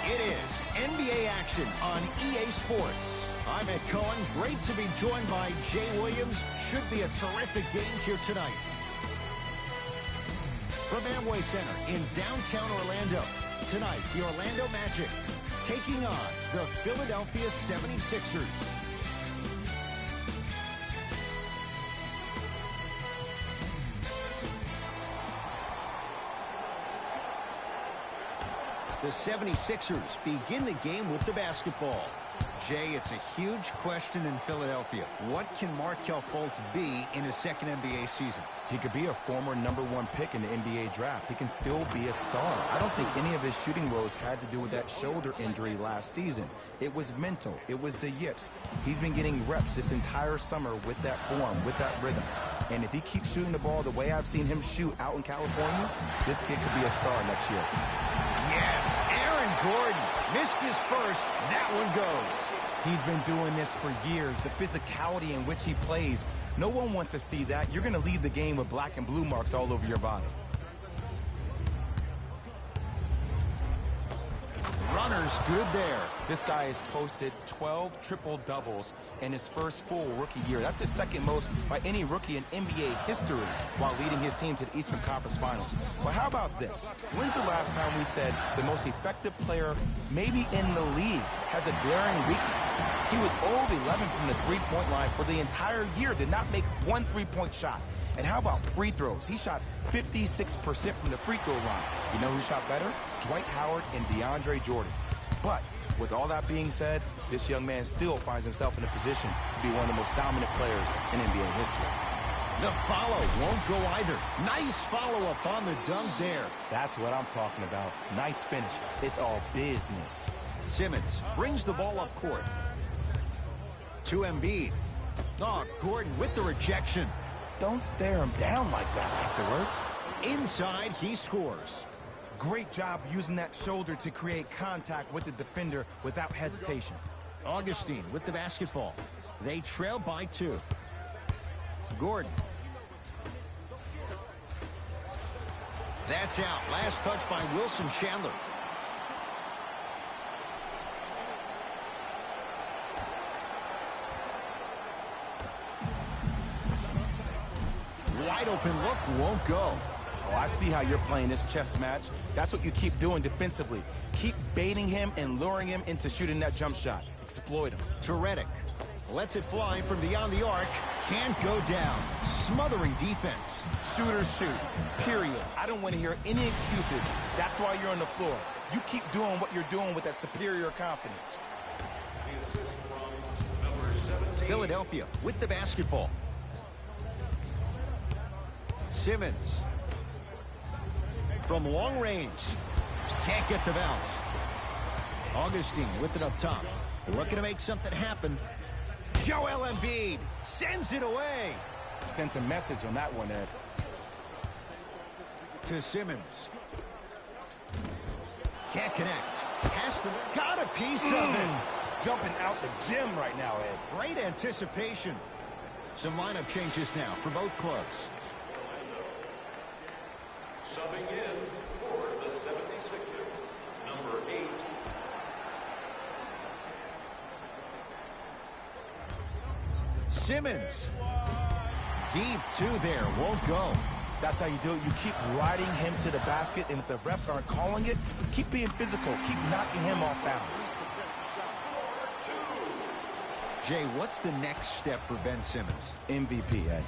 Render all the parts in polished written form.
It is NBA action on EA Sports. I'm Ed Cohen. Great to be joined by Jay Williams. Should be a terrific game here tonight. From Amway Center in downtown Orlando, tonight the Orlando Magic taking on the Philadelphia 76ers. The 76ers begin the game with the basketball. Jay, it's a huge question in Philadelphia. What can Markelle Fultz be in his second NBA season? He could be a former #1 pick in the NBA draft. He can still be a star. I don't think any of his shooting woes had to do with that shoulder injury last season. It was mental. It was the yips. He's been getting reps this entire summer with that form, with that rhythm. And if he keeps shooting the ball the way I've seen him shoot out in California, this kid could be a star next year. Yes, Aaron Gordon missed his first. That one goes. He's been doing this for years. The physicality in which he plays, no one wants to see that. You're going to leave the game with black and blue marks all over your body. Runner's good there. This guy has posted 12 triple-doubles in his first full rookie year. That's his second most by any rookie in NBA history while leading his team to the Eastern Conference Finals. But how about this? When's the last time we said the most effective player maybe in the league has a glaring weakness? He was 0-11 from the three-point line for the entire year, did not make one three-point shot. And how about free throws? He shot 56% from the free throw line. You know who shot better? Dwight Howard and DeAndre Jordan. But with all that being said, this young man still finds himself in a position to be one of the most dominant players in NBA history. The follow won't go either. Nice follow-up on the dunk there. That's what I'm talking about. Nice finish. It's all business. Simmons brings the ball up court. To Embiid. Oh, Gordon with the rejection. Don't stare him down like that afterwards. Inside, he scores. Great job using that shoulder to create contact with the defender without hesitation. Augustine with the basketball. They trail by 2. Gordon. That's out. Last touch by Wilson Chandler. Wide open look won't go. Oh, I see how you're playing this chess match. That's what you keep doing defensively. Keep baiting him and luring him into shooting that jump shot. Exploit him. To Redick. Lets it fly from beyond the arc. Can't go down. Smothering defense. Shooters shoot. Period. I don't want to hear any excuses. That's why you're on the floor. You keep doing what you're doing with that superior confidence. Philadelphia with the basketball. Simmons. From long range. Can't get the bounce. Augustine with it up top. Looking to make something happen. Joel Embiid sends it away. Sent a message on that one, Ed. To Simmons. Can't connect. Has to, got a piece of it. Jumping out the gym right now, Ed. Great anticipation. Some lineup changes now for both clubs. Subbing in for the 76ers, number 8. Simmons. Deep 2 there. Won't go. That's how you do it. You keep riding him to the basket, and if the refs aren't calling it, keep being physical. Keep knocking him off balance. Jay, what's the next step for Ben Simmons? MVP, Ed.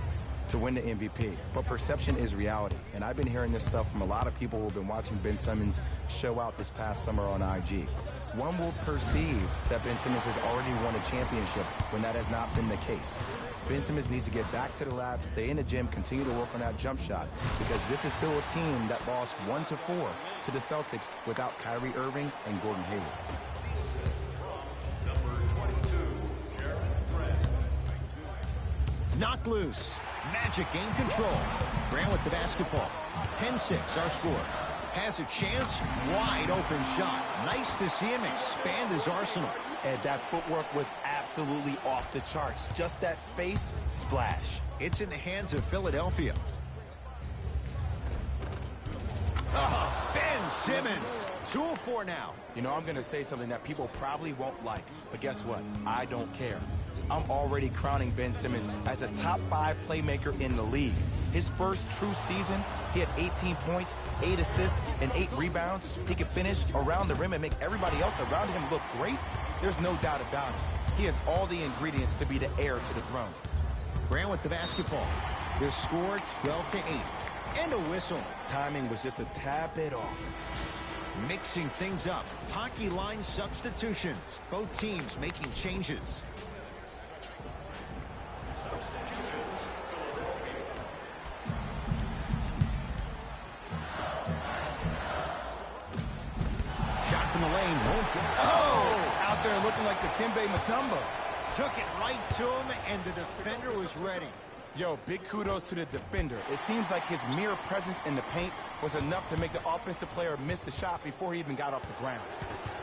To win the MVP. But perception is reality. And I've been hearing this stuff from a lot of people who have been watching Ben Simmons show out this past summer on IG. One will perceive that Ben Simmons has already won a championship when that has not been the case. Ben Simmons needs to get back to the lab, stay in the gym, continue to work on that jump shot, because this is still a team that lost 1-4 to the Celtics without Kyrie Irving and Gordon Hayward. Knocked loose. Magic gain control. Grant with the basketball. 10-6 our score. Has a chance. Wide open shot. Nice to see him expand his arsenal. And that footwork was absolutely off the charts. Just that space, splash. It's in the hands of Philadelphia. Oh, Ben Simmons 2:04 now. You know, I'm going to say something that people probably won't like, but guess what? I don't care. I'm already crowning Ben Simmons as a top 5 playmaker in the league. His first true season, he had 18 points, 8 assists, and 8 rebounds. He could finish around the rim and make everybody else around him look great. There's no doubt about it. He has all the ingredients to be the heir to the throne. Grant with the basketball. Their score 12-8. And a whistle. Timing was just a tad bit off. Mixing things up. Hockey line substitutions. Both teams making changes. Shot from the lane. Won't go. Oh! Out there looking like the Kimbe Mutombo. Took it right to him, and the defender was ready. Yo, big kudos to the defender. It seems like his mere presence in the paint was enough to make the offensive player miss the shot before he even got off the ground.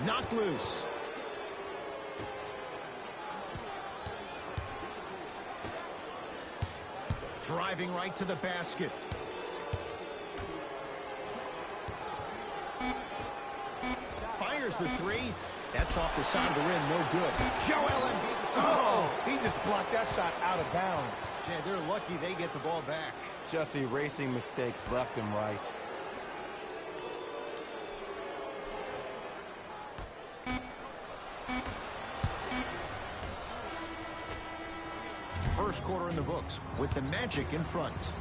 Knocked loose. Driving right to the basket. Fires the three. That's off the side of the rim, no good. Joel Embiid. Oh, he just blocked that shot out of bounds. Yeah, they're lucky they get the ball back. Just erasing mistakes left and right. First quarter in the books with the Magic in front.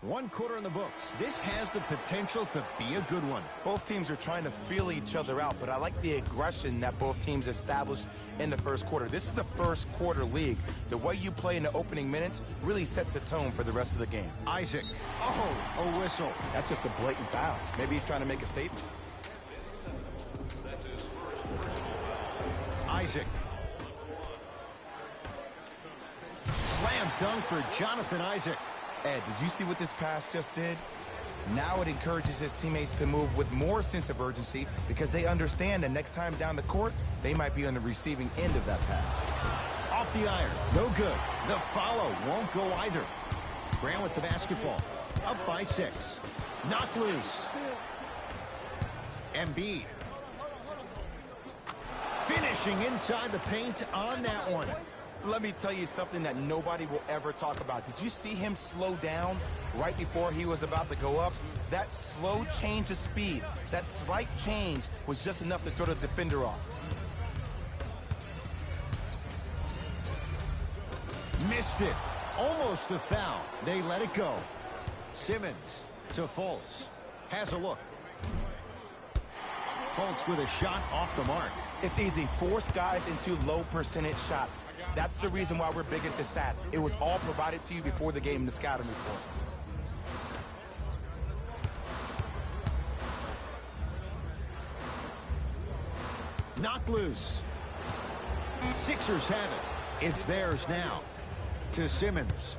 One quarter in the books. This has the potential to be a good one. Both teams are trying to feel each other out, but I like the aggression that both teams established in the first quarter. This is the first quarter league. The way you play in the opening minutes really sets the tone for the rest of the game. Isaac. Oh, a whistle. That's just a blatant foul. Maybe he's trying to make a statement. Isaac. Slam dunk for Jonathan Isaac. Ed, did you see what this pass just did? Now it encourages his teammates to move with more sense of urgency because they understand that next time down the court, they might be on the receiving end of that pass. Off the iron. No good. The follow won't go either. Grant with the basketball. Up by 6. Knocked loose. Embiid. Finishing inside the paint on that one. Let me tell you something that nobody will ever talk about. Did you see him slow down right before he was about to go up? That slow change of speed, that slight change was just enough to throw the defender off. Missed it. Almost a foul. They let it go. Simmons to Fultz. Has a look. Fultz with a shot off the mark. It's easy. Force guys into low percentage shots. That's the reason why we're big into stats. It was all provided to you before the game in the scouting report. Knocked loose. Sixers have it. It's theirs now. To Simmons.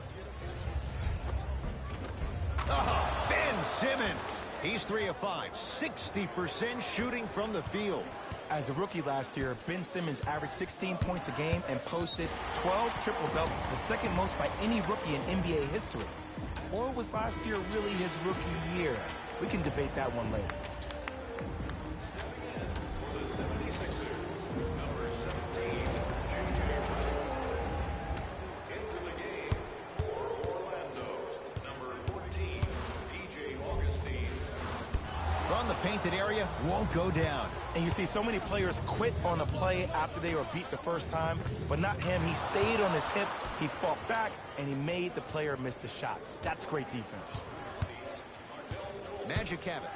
Oh, Ben Simmons. He's 3 of 5. 60% shooting from the field. As a rookie last year, Ben Simmons averaged 16 points a game and posted 12 triple-doubles, the second most by any rookie in NBA history. Or was last year really his rookie year? We can debate that one later. For the 76ers, number 17, J.J. Into the game for Orlando, number 14, DJ Augustine. From the painted area, won't go down. And you see so many players quit on a play after they were beat the first time, but not him. He stayed on his hip, he fought back, and he made the player miss the shot. That's great defense. Magic have it.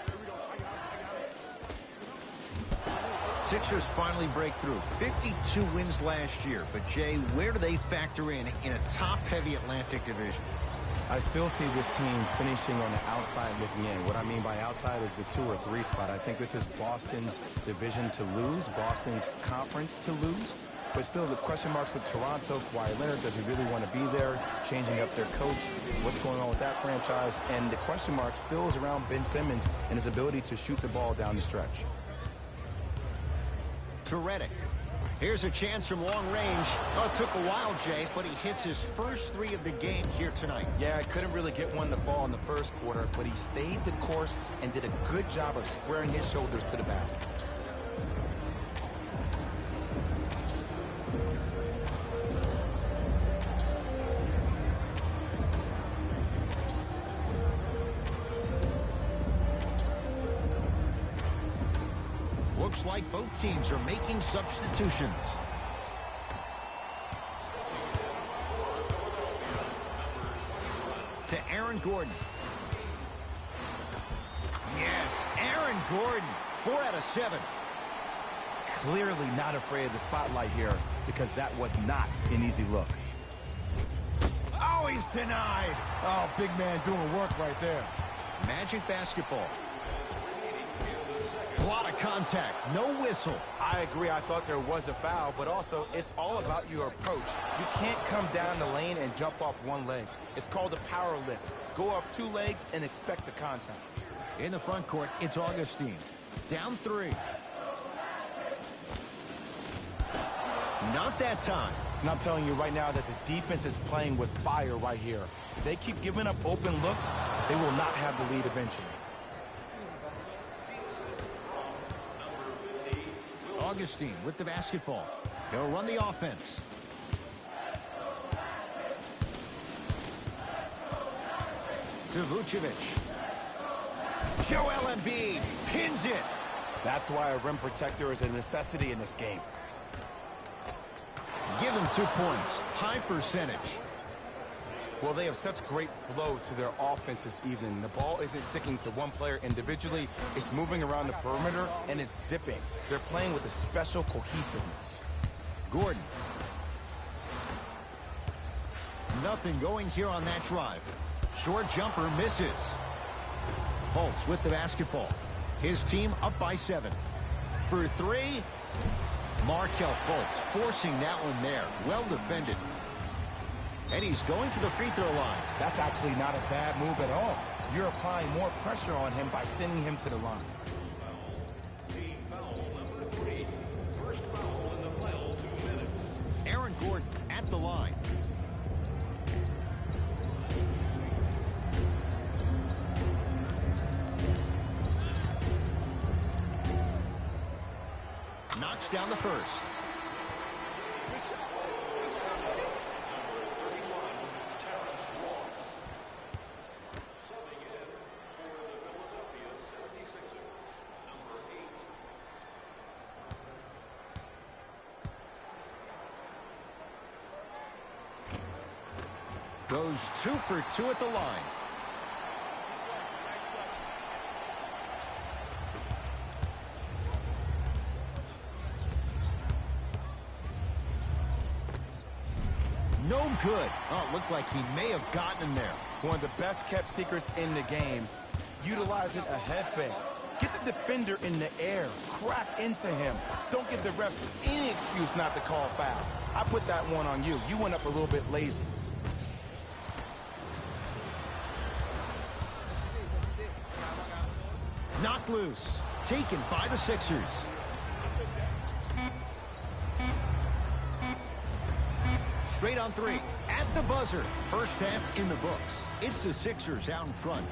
Sixers finally break through. 52 wins last year. But, Jay, where do they factor in a top-heavy Atlantic division? I still see this team finishing on the outside looking in. What I mean by outside is the 2 or 3 spot. I think this is Boston's division to lose, Boston's conference to lose. But still, the question marks with Toronto. Kawhi Leonard, does he really want to be there? Changing up their coach. What's going on with that franchise? And the question mark still is around Ben Simmons and his ability to shoot the ball down the stretch. To Redick. Here's a chance from long range. Oh, it took a while, Jay, but he hits his first 3 of the game here tonight. Yeah, I couldn't really get one to fall in the first quarter, but he stayed the course and did a good job of squaring his shoulders to the basket. Looks like both teams are making substitutions. To Aaron Gordon. Yes, Aaron Gordon. 4 out of 7. Clearly not afraid of the spotlight here because that was not an easy look. Oh, he's denied. Oh, big man doing work right there. Magic basketball. A lot of contact. No whistle. I agree. I thought there was a foul, but also it's all about your approach. You can't come down the lane and jump off one leg. It's called a power lift. Go off 2 legs and expect the contact. In the front court, it's Augustine. Down 3. Not that time. And I'm telling you right now that the defense is playing with fire right here. If they keep giving up open looks, they will not have the lead eventually. Augustine with the basketball. He'll run the offense. To Vucevic. Joel Embiid pins it. That's why a rim protector is a necessity in this game. Give him 2 points. High percentage. Well, they have such great flow to their offense this evening. The ball isn't sticking to one player individually. It's moving around the perimeter, and it's zipping. They're playing with a special cohesiveness. Gordon. Nothing going here on that drive. Short jumper misses. Fultz with the basketball. His team up by 7. For 3, Markelle Fultz forcing that one there. Well defended. And he's going to the free throw line. That's actually not a bad move at all. You're applying more pressure on him by sending him to the line. Team foul number 3. First foul in the final 2 minutes. Aaron Gordon at the line. Knocks down the first. Goes 2 for 2 at the line. No good. Oh, it looked like he may have gotten him there. One of the best kept secrets in the game. Utilizing a head fake. Get the defender in the air. Crack into him. Don't give the refs any excuse not to call foul. I put that one on you. You went up a little bit lazy. Knocked loose. Taken by the Sixers. Straight on 3. At the buzzer. First half in the books. It's the Sixers out in front.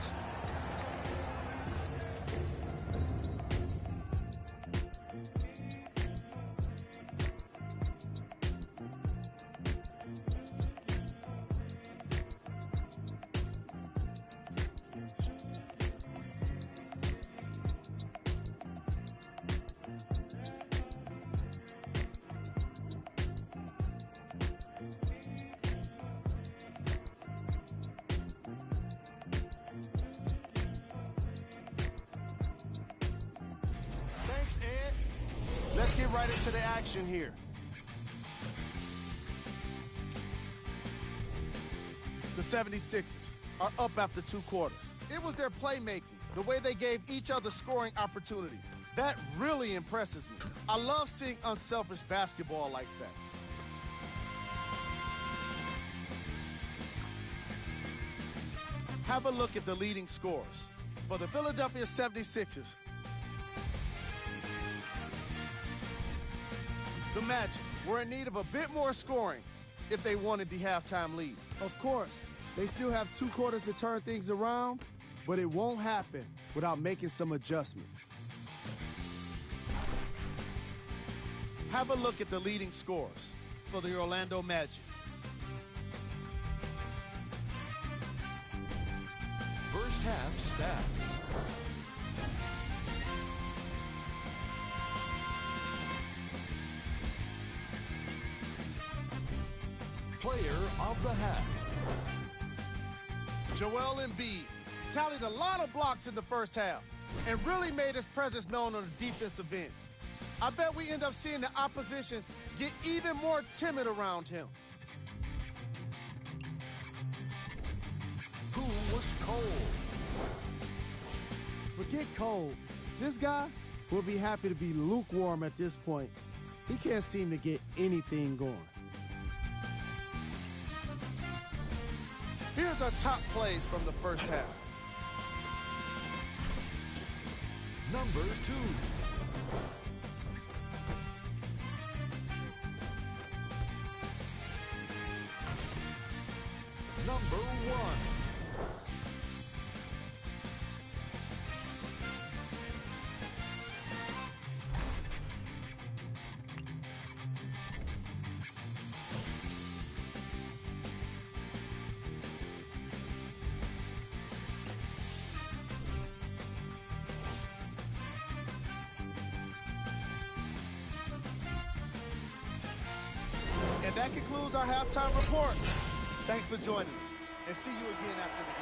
Thanks, Ed. Let's get right into the action here. The 76ers, are up after 2 quarters. It was their playmaking, the way they gave each other scoring opportunities. That really impresses me. I love seeing unselfish basketball like that. Have a look at the leading scorers. For the Philadelphia 76ers, the Magic were in need of a bit more scoring if they wanted the halftime lead. Of course, they still have 2 quarters to turn things around, but it won't happen without making some adjustments. Have a look at the leading scorers for the Orlando Magic. First half stats. Player of the half. Joel Embiid tallied a lot of blocks in the first half and really made his presence known on the defensive end. I bet we end up seeing the opposition get even more timid around him. Who was cold? Forget cold. This guy will be happy to be lukewarm at this point. He can't seem to get anything going. Here's our top plays from the first half. Number 2. Number 1. And that concludes our halftime report. Thanks for joining us, and see you again after the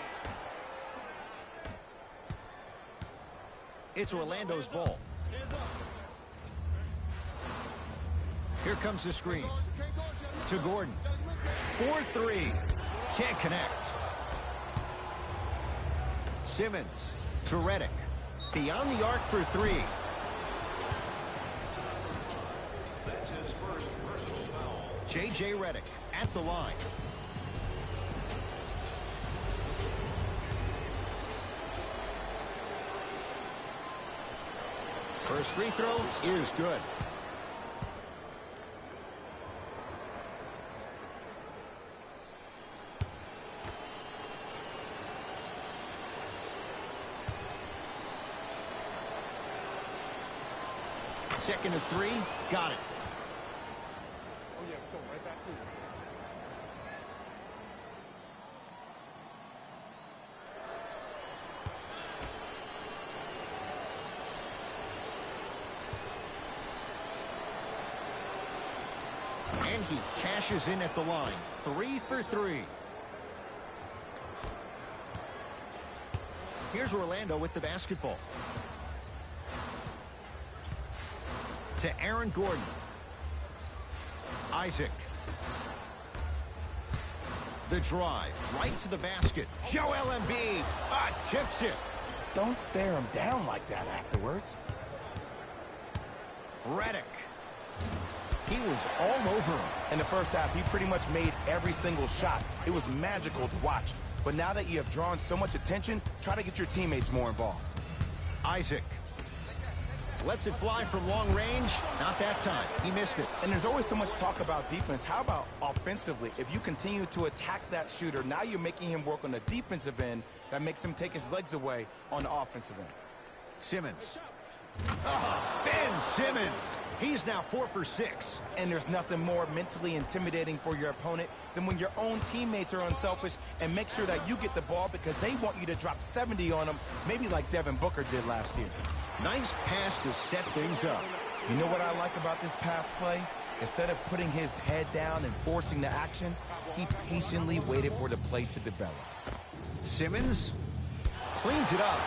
game. It's Orlando's ball. Here comes the screen. To Gordon. 4-3. Can't connect. Simmons to Redick. Beyond the arc for 3. That's his first personal foul. J.J. Redick at the line. First free throw is good. Second to 3, got it. Oh, yeah, go right back to you. And he cashes in at the line. 3 for 3. Here's Orlando with the basketball. To Aaron Gordon. Isaac. The drive right to the basket. Joel Embiid tips it. Don't stare him down like that afterwards. Redick. He was all over him. In the first half, he pretty much made every single shot. It was magical to watch. But now that you have drawn so much attention, try to get your teammates more involved. Isaac. Lets it fly from long range. Not that time. He missed it. And there's always so much talk about defense. How about offensively? If you continue to attack that shooter, now you're making him work on the defensive end. That makes him take his legs away on the offensive end. Simmons. Ben Simmons. He's now 4 for 6. And there's nothing more mentally intimidating for your opponent than when your own teammates are unselfish and make sure that you get the ball because they want you to drop 70 on them, maybe like Devin Booker did last year. Nice pass to set things up. You know what I like about this pass play? Instead of putting his head down and forcing the action, he patiently waited for the play to develop. Simmons cleans it up.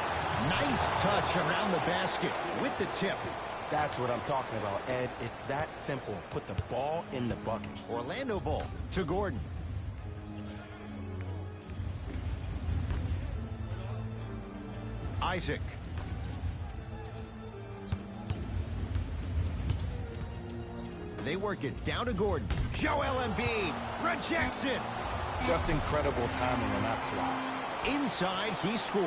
Nice touch around the basket with the tip. That's what I'm talking about, Ed. It's that simple. Put the ball in the bucket. Orlando ball to Gordon. Isaac. They work it down to Gordon. Joel Embiid rejects it. Just incredible timing on that swat. Inside, he scores.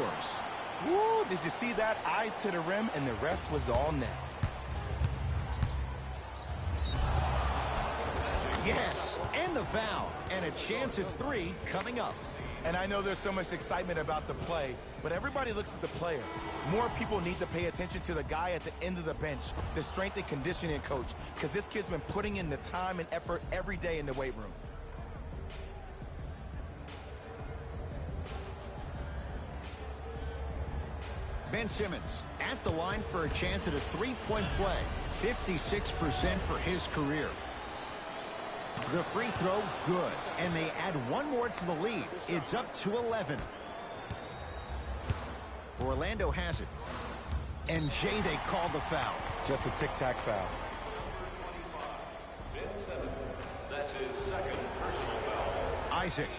Woo, did you see that? Eyes to the rim, and the rest was all net. Yes, and the foul. And a chance at 3 coming up. And I know there's so much excitement about the play, but everybody looks at the player. More people need to pay attention to the guy at the end of the bench, the strength and conditioning coach, because this kid's been putting in the time and effort every day in the weight room. Ben Simmons at the line for a chance at a three-point play. 56% for his career. The free throw, good. And they add one more to the lead. It's up to 11. Orlando has it. And Jay, they call the foul. Just a tic-tac foul. Ben Simmons. That's his second personal foul. Isaac.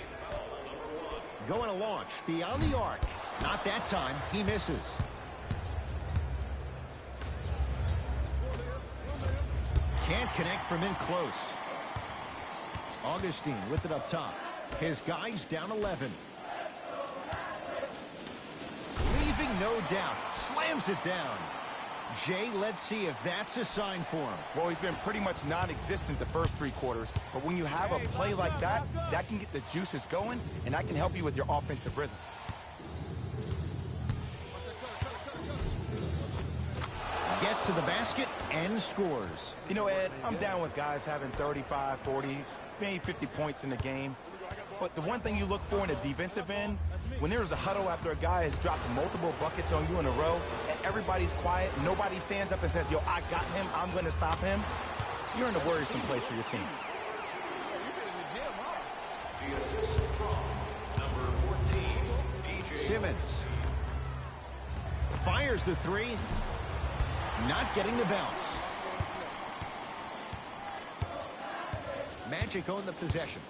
Going to launch beyond the arc. Not that time. He misses. Can't connect from in close. Augustine with it up top. His guys down 11. Leaving no doubt. Slams it down. Jay, let's see if that's a sign for him. Well, he's been pretty much non-existent the first 3 quarters, but when you have a play like that, that can get the juices going, and that can help you with your offensive rhythm. Gets to the basket and scores. You know, Ed, I'm down with guys having 35, 40, maybe 50 points in the game. But the one thing you look for in a defensive end, when there's a huddle after a guy has dropped multiple buckets on you in a row, and everybody's quiet, nobody stands up and says, yo, I got him, I'm going to stop him, you're in a worrisome place for your team. The assist from number 14, DJ Simmons fires the 3. Not getting the bounce. Magic own the possession.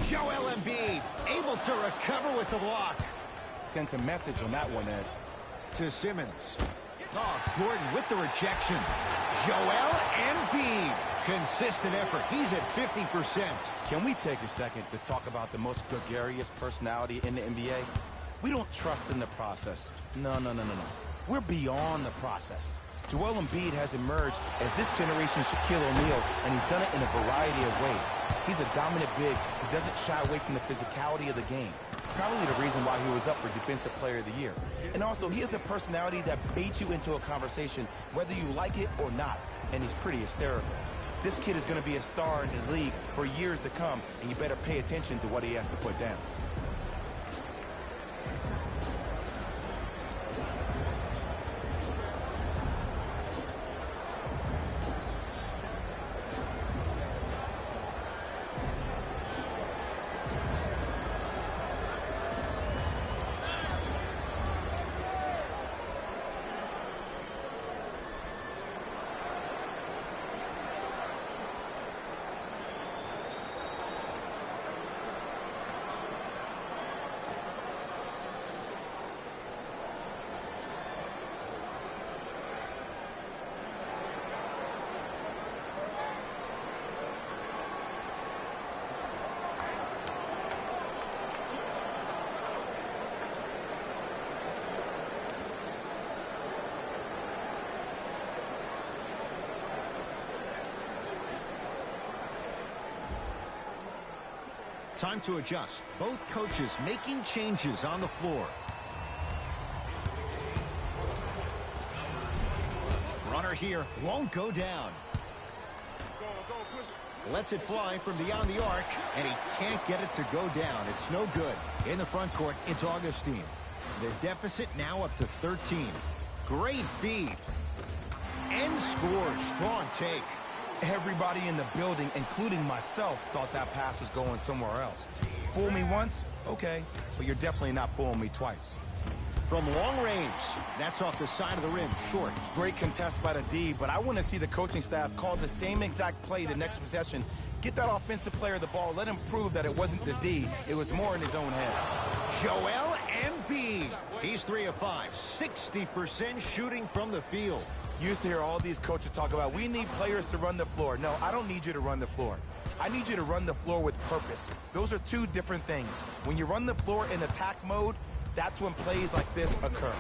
Joel Embiid able to recover with the block. Sent a message on that one, Ed. To Simmons. Oh, Gordon with the rejection. Joel Embiid. Consistent effort. He's at 50%. Can we take a second to talk about the most gregarious personality in the NBA? We don't trust in the process. No. We're beyond the process. Joel Embiid has emerged as this generation's Shaquille O'Neal, and he's done it in a variety of ways. He's a dominant big who doesn't shy away from the physicality of the game. Probably the reason why he was up for Defensive Player of the Year. And also, he has a personality that baits you into a conversation, whether you like it or not, and he's pretty hysterical. This kid is going to be a star in the league for years to come, and you better pay attention to what he has to put down. Time to adjust. Both coaches making changes on the floor. Runner here won't go down. Lets it fly from beyond the arc, and he can't get it to go down. It's no good. In the front court, it's Augustine. The deficit now up to 13. Great feed. And scores. Strong take. Everybody in the building, including myself, thought that pass was going somewhere else. Fool me once? Okay. But you're definitely not fooling me twice. From long range, that's off the side of the rim, short. Great contest by the D, but I want to see the coaching staff call the same exact play the next possession Get that offensive player the ball. Let him prove that it wasn't the D. It was more in his own head. Joel Embiid. He's 3 of 5, 60% shooting from the field. Used to hear all these coaches talk about, we need players to run the floor. No, I don't need you to run the floor. I need you to run the floor with purpose. Those are two different things. When you run the floor in attack mode, that's when plays like this occur.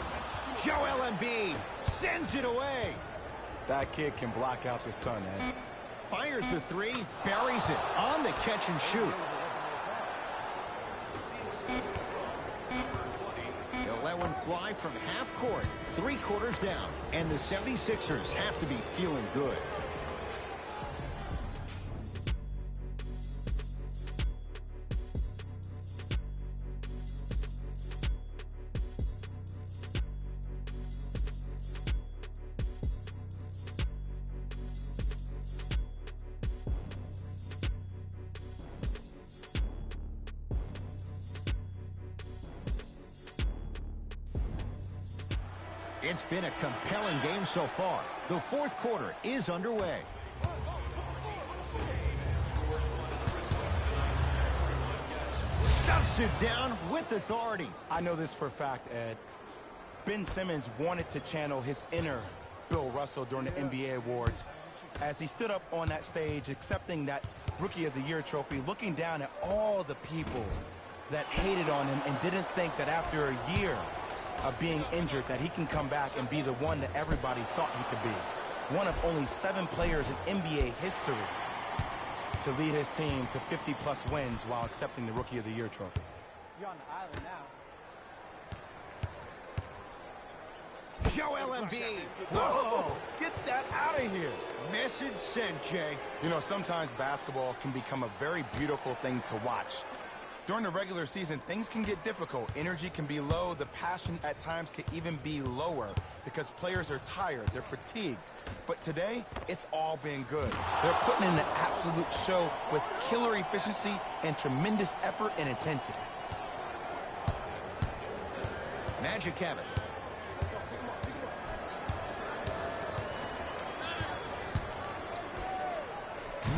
Joel Embiid sends it away. That kid can block out the sun, Ed. Fires the three, buries it on the catch and shoot. They'll let one fly from half court, 3 quarters down, and the 76ers have to be feeling good. It's been a compelling game so far. The 4th quarter is underway. Stuffs it down with authority. I know this for a fact, Ed. Ben Simmons wanted to channel his inner Bill Russell during the NBA Awards as he stood up on that stage accepting that Rookie of the Year trophy, looking down at all the people that hated on him and didn't think that after a year of being injured that he can come back and be the one that everybody thought he could be. One of only 7 players in NBA history to lead his team to 50-plus wins while accepting the Rookie of the Year trophy. You're on the island now. Joel Embiid. Whoa! Get that out of here! Message sent, Jay. You know, sometimes basketball can become a very beautiful thing to watch. During the regular season, things can get difficult. Energy can be low. The passion at times can even be lower because players are tired. They're fatigued. But today, it's all been good. They're putting in an absolute show with killer efficiency and tremendous effort and intensity. Magic have it.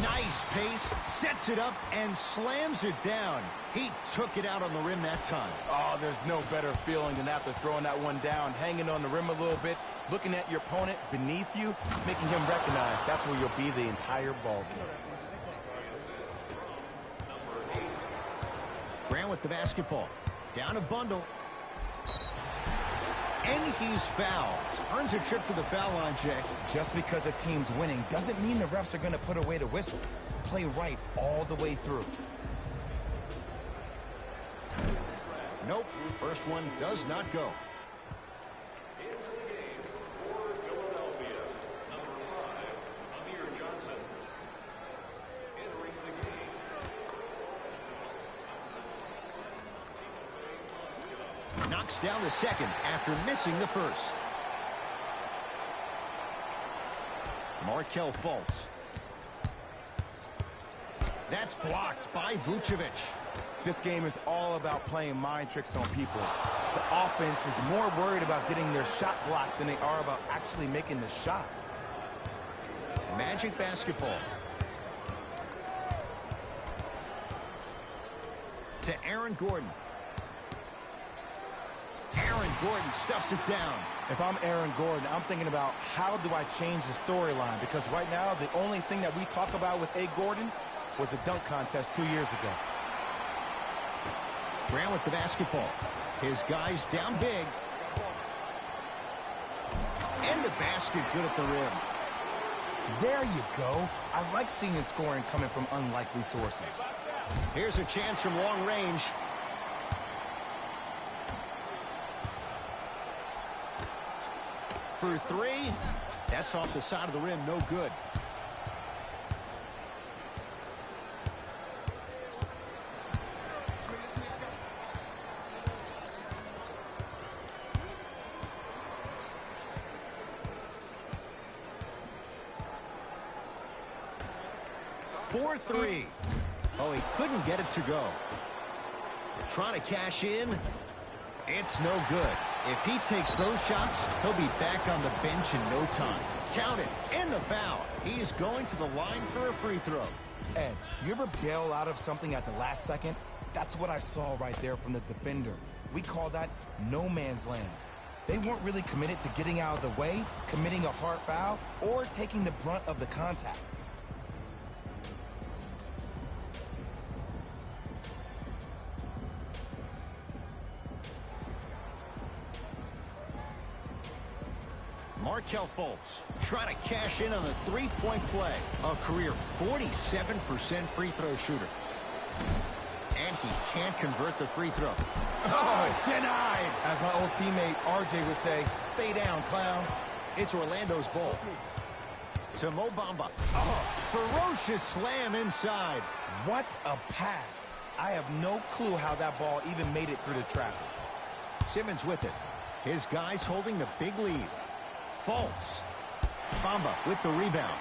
Nice pace, sets it up, and slams it down. He took it out on the rim that time. Oh, there's no better feeling than after throwing that one down, hanging on the rim a little bit, looking at your opponent beneath you, making him recognize that's where you'll be the entire ball game. Grant with the basketball. Down a bundle. And he's fouled. Earns a trip to the foul line, Jay. Just because a team's winning doesn't mean the refs are going to put away the whistle. Play right all the way through. Nope. First one does not go. Into the game for Philadelphia, number 5, Amir Johnson. Entering the game. Knocks down the second after missing the first. Markelle Fultz. That's blocked by Vucevic. This game is all about playing mind tricks on people. The offense is more worried about getting their shot blocked than they are about actually making the shot. Magic basketball. To Aaron Gordon. Aaron Gordon stuffs it down. If I'm Aaron Gordon, I'm thinking about how do I change the storyline? Because right now, the only thing that we talk about with A. Gordon was a dunk contest 2 years ago. Grant with the basketball. His guys down big. And the basket good at the rim. There you go. I like seeing his scoring coming from unlikely sources. Here's a chance from long range. For three. That's off the side of the rim. No good. For three. Oh, he couldn't get it to go. Trying to cash in. It's no good. If he takes those shots, he'll be back on the bench in no time. Count it. And the foul. He's going to the line for a free throw. Ed, you ever bail out of something at the last second? That's what I saw right there from the defender. We call that no man's land. They weren't really committed to getting out of the way, committing a hard foul, or taking the brunt of the contact. Markelle Fultz trying to cash in on the three-point play. A career 47% free throw shooter. And he can't convert the free throw. Oh, denied! As my old teammate RJ would say, stay down, clown. It's Orlando's ball. To Mo Bamba. Oh, ferocious slam inside. What a pass. I have no clue how that ball even made it through the traffic. Simmons with it. His guys holding the big lead. Fultz. Bamba with the rebound.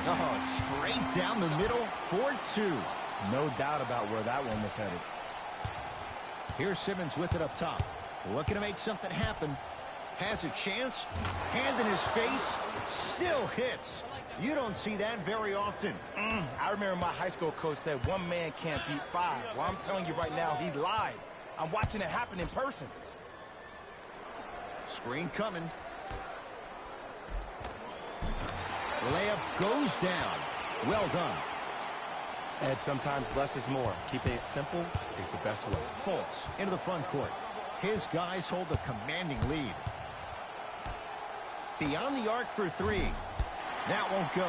Oh, straight down the middle, 4-2. No doubt about where that one was headed. Here's Simmons with it up top. Looking to make something happen. Has a chance. Hand in his face. Still hits. You don't see that very often. I remember my high school coach said one man can't beat five. Well, I'm telling you right now, he lied. I'm watching it happen in person. Screen coming. Layup goes down. Well done. Ed, sometimes less is more. Keeping it simple is the best way. Fultz into the front court. His guys hold a commanding lead. Beyond the arc for three. That won't go.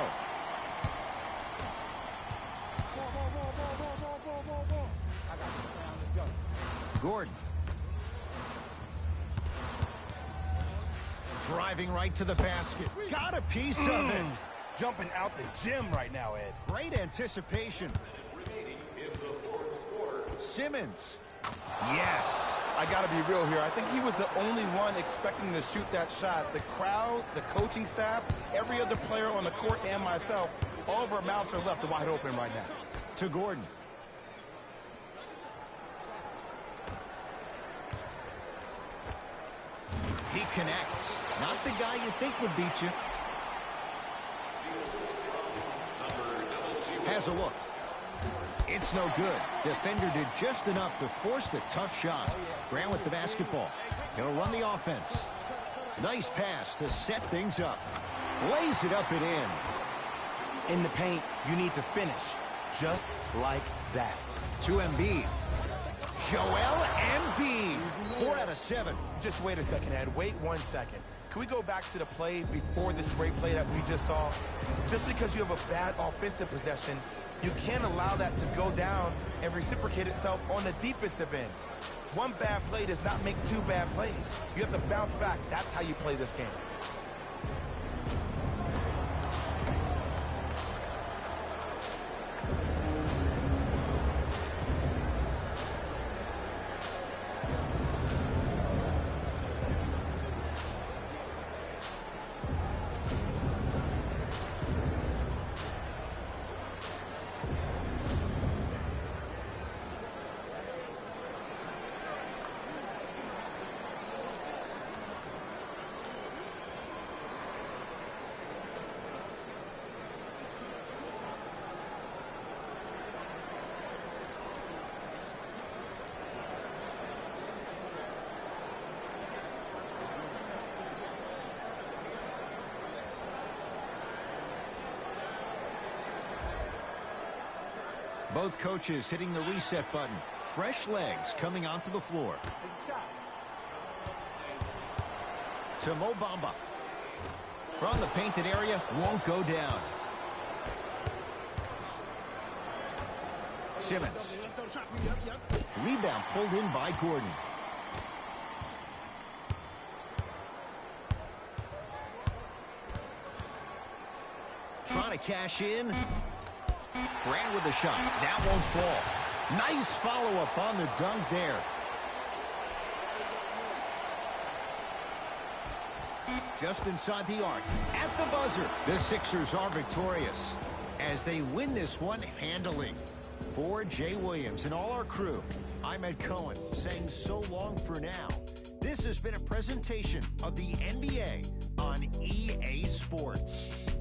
Gordon. Driving right to the basket. Got a piece of it. Jumping out the gym right now, Ed. Great anticipation. Simmons. Yes. I got to be real here. I think he was the only one expecting to shoot that shot. The crowd, the coaching staff, every other player on the court, and myself, all of our mouths are left wide open right now. To Gordon. He connects. Not the guy you think would beat you. Has a look. It's no good. Defender did just enough to force the tough shot. Grant with the basketball. He'll run the offense. Nice pass to set things up. Lays it up and in. In the paint, you need to finish. Just like that. To Embiid. Joel Embiid. 4 out of 7. Just wait a second, Ed. Wait 1 second. Can we go back to the play before this great play that we just saw? Just because you have a bad offensive possession, you can't allow that to go down and reciprocate itself on the defensive end. One bad play does not make two bad plays. You have to bounce back. That's how you play this game. Both coaches hitting the reset button. Fresh legs coming onto the floor. To Mo Bamba. From the painted area, won't go down. Simmons. Rebound pulled in by Gordon. Trying to cash in. Grant with the shot. That won't fall. Nice follow-up on the dunk there. Just inside the arc. At the buzzer. The Sixers are victorious as they win this one handily. For Jay Williams and all our crew, I'm Ed Cohen saying so long for now. This has been a presentation of the NBA on on EA Sports.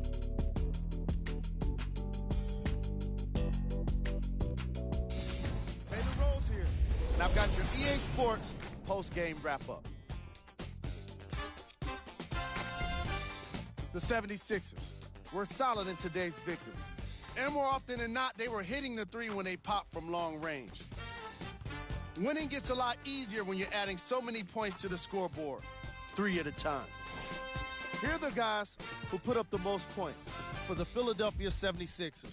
Taylor Rose here, and I've got your EA Sports post-game wrap-up. The 76ers were solid in today's victory. And more often than not, they were hitting the three when they popped from long range. Winning gets a lot easier when you're adding so many points to the scoreboard, 3 at a time. Here are the guys who put up the most points for the Philadelphia 76ers.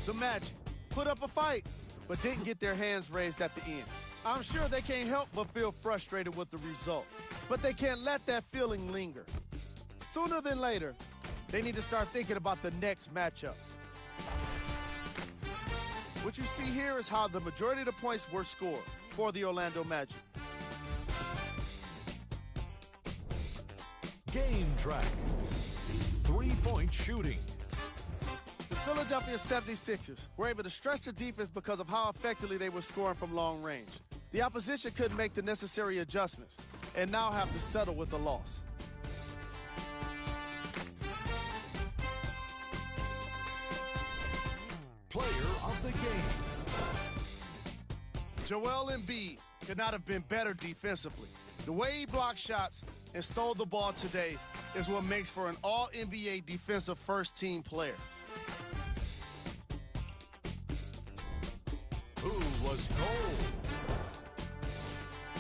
The Magic put up a fight, but didn't get their hands raised at the end. I'm sure they can't help but feel frustrated with the result, but they can't let that feeling linger. Sooner than later, they need to start thinking about the next matchup. What you see here is how the majority of the points were scored for the Orlando Magic. Game track. 3-point shooting. The Philadelphia 76ers were able to stretch the defense because of how effectively they were scoring from long range. The opposition couldn't make the necessary adjustments and now have to settle with a loss. Player of the game. Joel Embiid could not have been better defensively. The way he blocked shots and stole the ball today is what makes for an all-NBA defensive first-team player. Who was cold?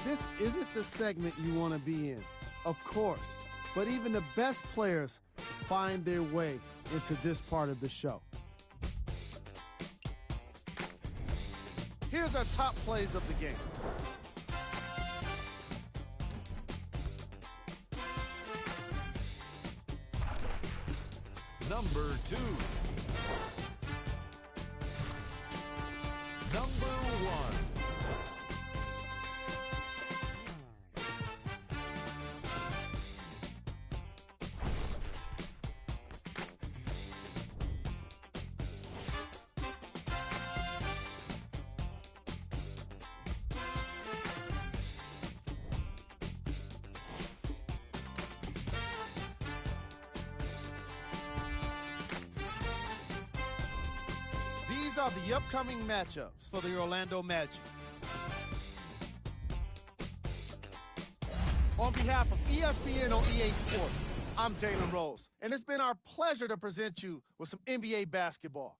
This isn't the segment you want to be in, of course, but even the best players find their way into this part of the show. Here's our top plays of the game. Number 2. Number 1. These are the upcoming matchups for the Orlando Magic. On behalf of ESPN on EA Sports, I'm Jalen Rose, and it's been our pleasure to present you with some NBA basketball.